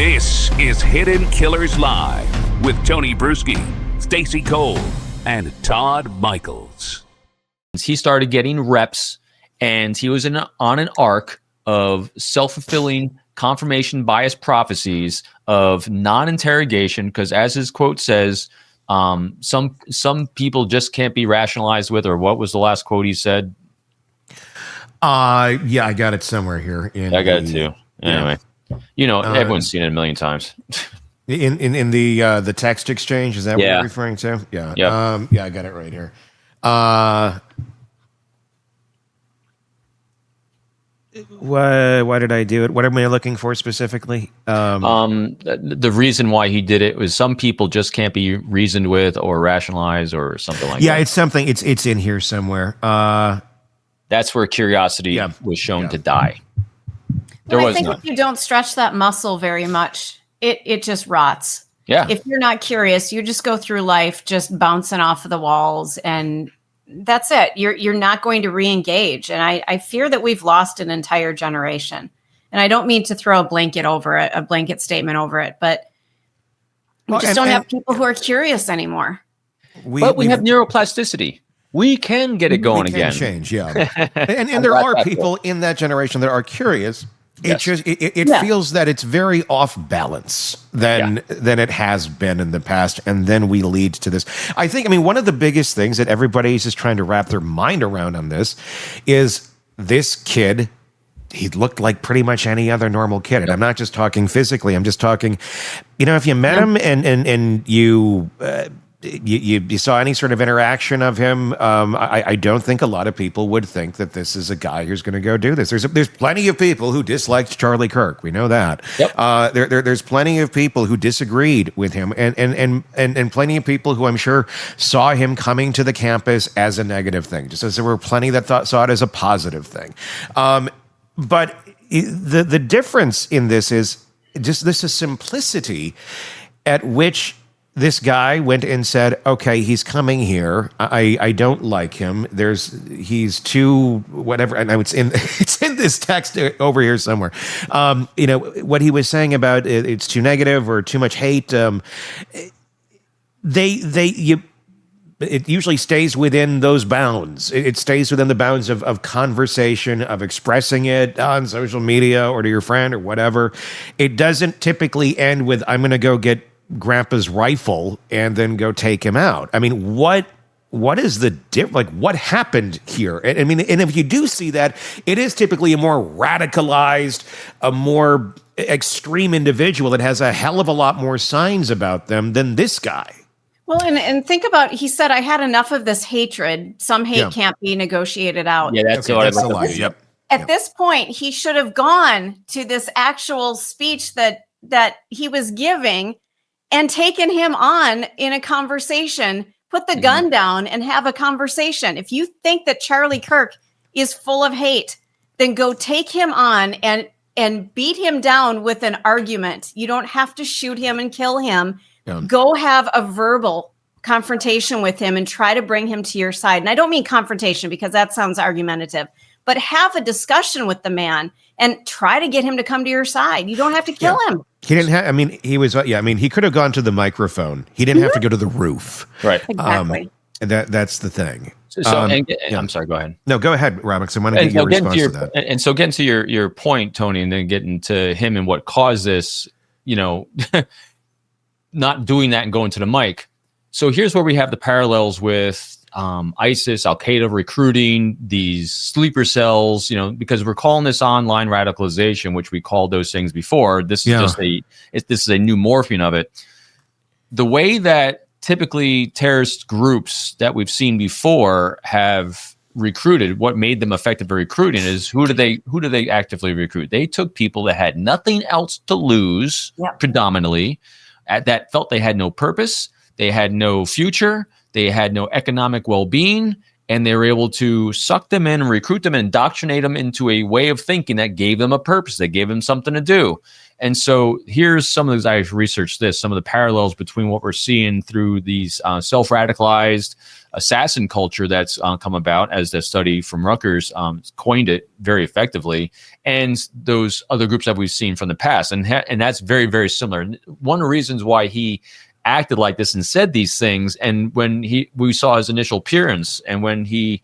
This is Hidden Killers Live with Tony Bruschi, Stacey Cole, and Todd Michaels. He started getting reps, and he was on an arc of self-fulfilling confirmation bias prophecies of non-interrogation, because as his quote says, some people just can't be rationalized with, or what was the last quote he said? Yeah, I got it somewhere here. I got it too. Anyway, everyone's seen it a million times. In the text exchange, is that what you're referring to? Yeah. Yep. Yeah, I got it right here. Why did I do it? What am I looking for specifically? The reason why he did it was some people just can't be reasoned with or rationalized or something like that. Yeah, it's something. It's in here somewhere. That's where curiosity was shown to die. I think if you don't stretch that muscle very much, it just rots. Yeah. If you're not curious, you just go through life just bouncing off of the walls, and that's it. You're not going to re-engage. And I fear that we've lost an entire generation. And I don't mean to throw a blanket over it, a blanket statement over it, but we just don't have people who are curious anymore. We have neuroplasticity. We can get it going again. Change, yeah. and there are people in that generation that are curious. It feels that it's very off balance than it has been in the past, and then we lead to this. I mean, one of the biggest things that everybody is just trying to wrap their mind around on this is this kid. He looked like pretty much any other normal kid, and I'm not just talking physically. I'm just talking, if you met him and you saw any sort of interaction of him, I don't think a lot of people would think that this is a guy who's going to go do this. There's plenty of people who disliked Charlie Kirk. We know that. Yep. There's plenty of people who disagreed with him, and plenty of people who I'm sure saw him coming to the campus as a negative thing, just as there were plenty that saw it as a positive thing. But the difference in this is just this simplicity at which this guy went and said, okay, he's coming here. I don't like him. He's too whatever. And it's in this text over here somewhere. What he was saying about it's too negative or too much hate. It usually stays within those bounds. It stays within the bounds of conversation, of expressing it on social media or to your friend or whatever. It doesn't typically end with, I'm going to go get Grandpa's rifle and then go take him out. I mean, what is the what happened here? I mean, and if you do see that, it is typically a more radicalized, a more extreme individual that has a hell of a lot more signs about them than this guy. Well, and think about, he said, I had enough of this hatred. Some hate can't be negotiated out. Yeah, that's the line. Yep. At this point, he should have gone to this actual speech that he was giving and taken him on in a conversation, put the gun down and have a conversation. If you think that Charlie Kirk is full of hate, then go take him on and beat him down with an argument. You don't have to shoot him and kill him. Yeah. Go have a verbal confrontation with him and try to bring him to your side. And I don't mean confrontation because that sounds argumentative, but have a discussion with the man and try to get him to come to your side. You don't have to kill him. He didn't have, he could have gone to the microphone. He didn't have to go to the roof. Right. Exactly. That's the thing. I'm sorry, go ahead. No, go ahead, Robin, because I want to get your response to that. And so getting to your point, Tony, and then getting to him and what caused this, not doing that and going to the mic. So here's where we have the parallels with ISIS, Al-Qaeda recruiting, these sleeper cells, because we're calling this online radicalization, which we called those things before. This is this is a new morphing of it. The way that typically terrorist groups that we've seen before have recruited, what made them effective at recruiting is who do they actively recruit? They took people that had nothing else to lose, predominantly, that felt they had no purpose, they had no future, they had no economic well-being, and they were able to suck them in and recruit them and indoctrinate them into a way of thinking that gave them a purpose, that gave them something to do. And so here's some of those, I've researched this, some of the parallels between what we're seeing through these self-radicalized assassin culture that's come about, as the study from Rutgers coined it very effectively, and those other groups that we've seen from the past. And that's very, very similar. One of the reasons why he acted like this and said these things, and when we saw his initial appearance, and when he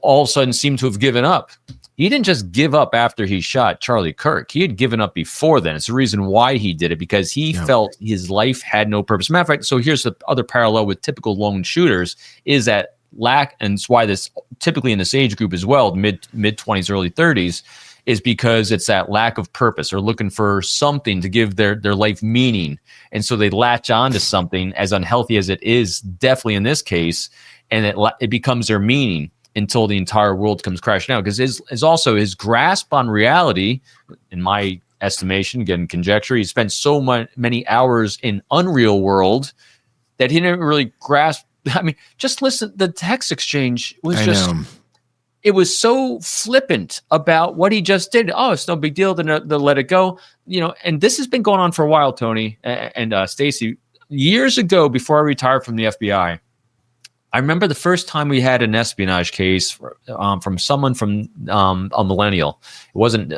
all of a sudden seemed to have given up, he didn't just give up after he shot Charlie Kirk. He had given up before then. It's the reason why he did it, because he felt his life had no purpose. Matter of fact, so here's the other parallel with typical lone shooters, is that lack, and it's why this typically in this age group as well, mid 20s, early 30s, is because it's that lack of purpose, or looking for something to give their life meaning. And so they latch on to something, as unhealthy as it is, definitely in this case, and it becomes their meaning until the entire world comes crashing out. Because is also his grasp on reality, in my estimation, again, conjecture, he spent so many hours in unreal world that he didn't really grasp. I mean, just listen, the text exchange was it was so flippant about what he just did. Oh, it's no big deal to let it go. And this has been going on for a while, Tony and Stacy. Years ago, before I retired from the FBI, I remember the first time we had an espionage case from someone from a millennial. It wasn't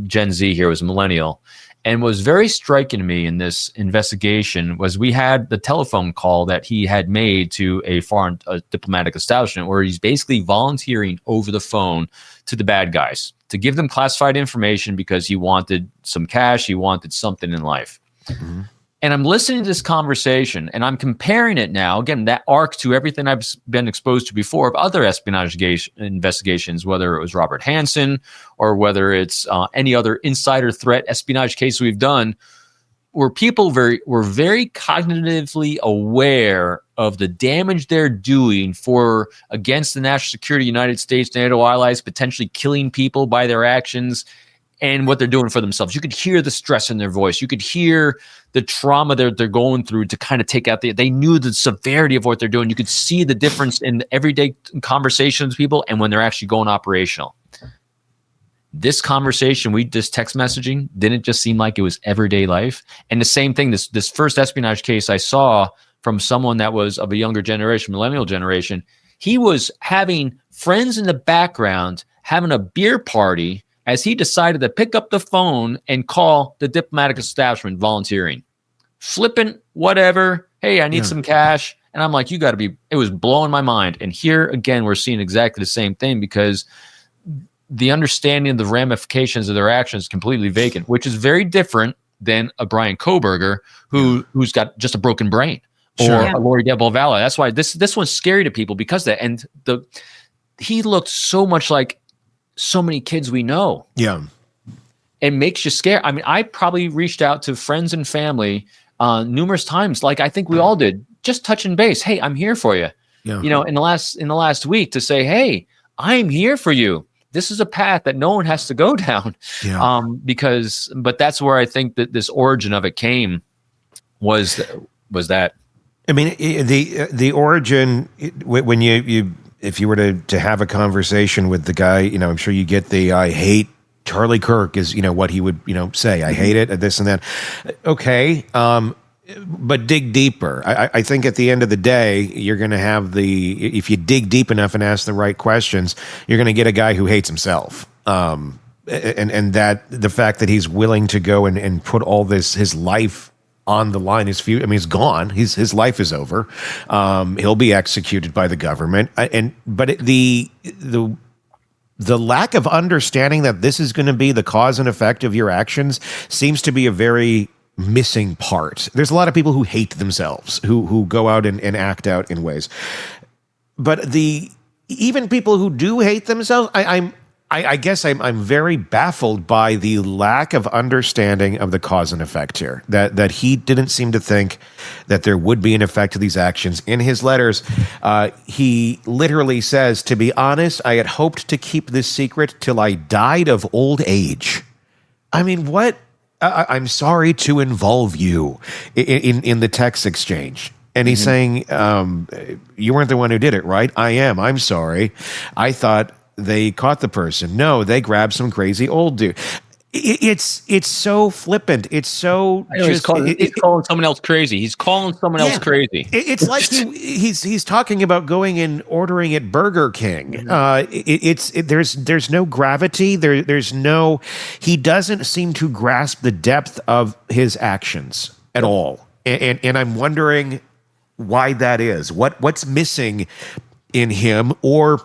Gen Z here, it was a millennial. And what was very striking to me in this investigation was we had the telephone call that he had made to a foreign diplomatic establishment, where he's basically volunteering over the phone to the bad guys to give them classified information because he wanted some cash, he wanted something in life. Mm-hmm. And I'm listening to this conversation, and I'm comparing it now, again, that arc to everything I've been exposed to before of other espionage investigations, whether it was Robert Hansen or whether it's any other insider threat espionage case we've done, where people were very cognitively aware of the damage they're doing against the national security of the United States, NATO allies, potentially killing people by their actions, and what they're doing for themselves. You could hear the stress in their voice. You could hear the trauma they're going through to kind of take out they knew the severity of what they're doing. You could see the difference in everyday conversations with people and when they're actually going operational. This conversation, this text messaging, didn't just seem like it was everyday life. And the same thing, this first espionage case I saw from someone that was of a younger generation, millennial generation, he was having friends in the background, having a beer party, as he decided to pick up the phone and call the diplomatic establishment, volunteering. Flippant, whatever. Hey, I need some cash. And I'm like, it was blowing my mind. And here, again, we're seeing exactly the same thing, because the understanding of the ramifications of their actions is completely vacant, which is very different than a Bryan Kohberger who's got just a broken brain, or a Lori Del-Valle. That's why this one's scary to people, because he looked so much like so many kids we know. Yeah. It makes you scared. I mean, I probably reached out to friends and family numerous times, like I think we all did, just touching base. Hey, I'm here for you. Yeah. In the last week, to say, hey, I'm here for you. This is a path that no one has to go down. Yeah. But that's where I think that this origin of it came was that. I mean, the origin, when you if you were to have a conversation with the guy, I'm sure you get I hate Charlie Kirk is, what he would, say. I hate it, this and that. Okay. But dig deeper. I think at the end of the day, you're going to have if you dig deep enough and ask the right questions, you're going to get a guy who hates himself. And that the fact that he's willing to go and put all his life on the line, his future. I mean, he's gone. His life is over. He'll be executed by the government. But the lack of understanding that this is going to be the cause and effect of your actions seems to be a very missing part. There's a lot of people who hate themselves, who go out and act out in ways. But even people who do hate themselves, I guess I'm very baffled by the lack of understanding of the cause and effect here. That he didn't seem to think that there would be an effect to these actions. In his letters, he literally says, "To be honest, I had hoped to keep this secret till I died of old age." I mean, what? I'm sorry to involve you in the text exchange. And he's saying, you weren't the one who did it, right? I am. I'm sorry. I thought they caught the person. No, they grabbed some crazy old dude. It's so flippant. It's so he's calling someone else crazy. He's calling someone else crazy. It's like he's talking about going and ordering at Burger King. There's no gravity. There's no. He doesn't seem to grasp the depth of his actions at all. And I'm wondering why that is. What's missing in him, or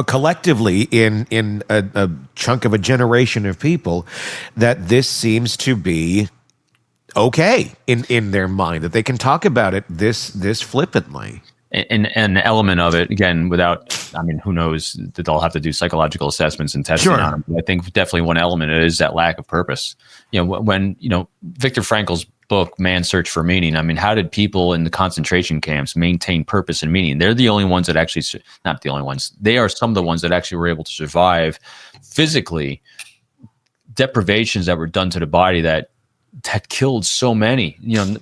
collectively in a chunk of a generation of people, that this seems to be okay in their mind, that they can talk about it this flippantly. And an element of it, again, who knows that they'll have to do psychological assessments and testing on them. But I think definitely one element is that lack of purpose. When Viktor Frankl's book, Man's Search for Meaning, how did people in the concentration camps maintain purpose and meaning? They're the only ones that actually, not the only ones, they are some of the ones that actually were able to survive physically deprivations that were done to the body that killed so many,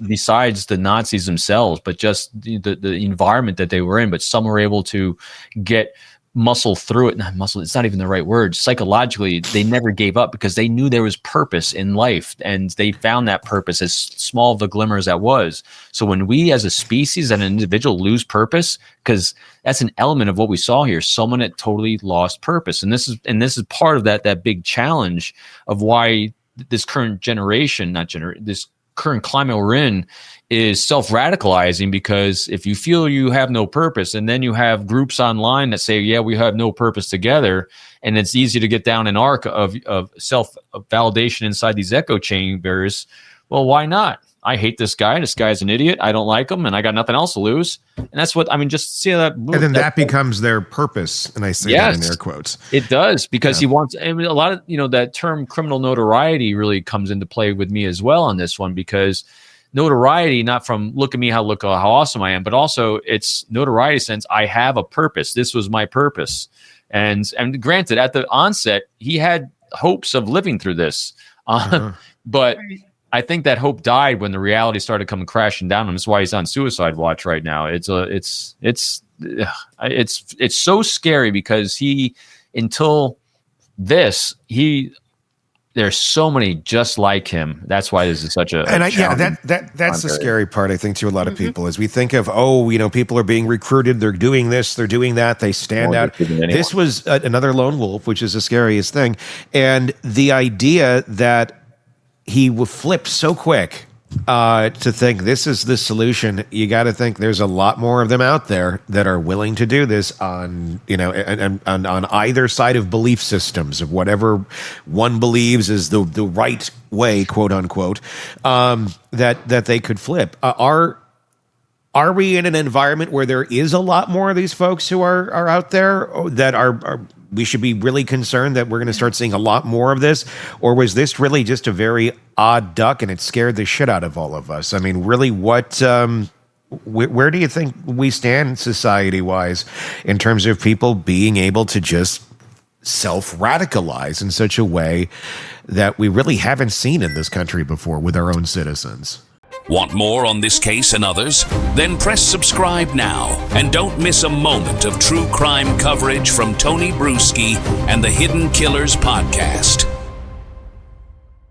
besides the Nazis themselves, but just the environment that they were in. But some were able to get muscle through it. Not muscle, it's not even the right word. Psychologically, they never gave up because they knew there was purpose in life, and they found that purpose, as small of a glimmer as that was. So when we as a species and an individual lose purpose, because that's an element of what we saw here, someone that totally lost purpose. And this is part of that big challenge of why this current generation, this current climate we're in, is self-radicalizing, because if you feel you have no purpose, and then you have groups online that say, yeah, we have no purpose together, and it's easy to get down an arc of self-validation inside these echo chambers, well, why not? I hate this guy. This guy's an idiot. I don't like him, and I got nothing else to lose. And that's what, just see that. And then that becomes their purpose. And I say that in air quotes. It does, because he wants, a lot of, that term criminal notoriety really comes into play with me as well on this one, because notoriety, not from look how awesome I am, but also it's notoriety sense. I have a purpose. This was my purpose. And granted, at the onset, he had hopes of living through this, but I think that hope died when the reality started coming crashing down, and that's why he's on suicide watch right now. It's so scary, because there's so many just like him. That's why this is such a that's the scary part, I think, to a lot of people, is we think of, people are being recruited, they're doing this, they're doing that, they stand out. This was another lone wolf, which is the scariest thing, and the idea that he will flip so quick to think this is the solution. You got to think there's a lot more of them out there that are willing to do this on either side of belief systems, of whatever one believes is the right way, quote unquote, that they could flip. Are we in an environment where there is a lot more of these folks who are out there that are we should be really concerned that we're going to start seeing a lot more of this? Or was this really just a very odd duck and it scared the shit out of all of us? Really, what, where do you think we stand society-wise in terms of people being able to just self-radicalize in such a way that we really haven't seen in this country before with our own citizens? Want more on this case and others? Then press subscribe now and don't miss a moment of true crime coverage from Tony Bruschi and the Hidden Killers podcast.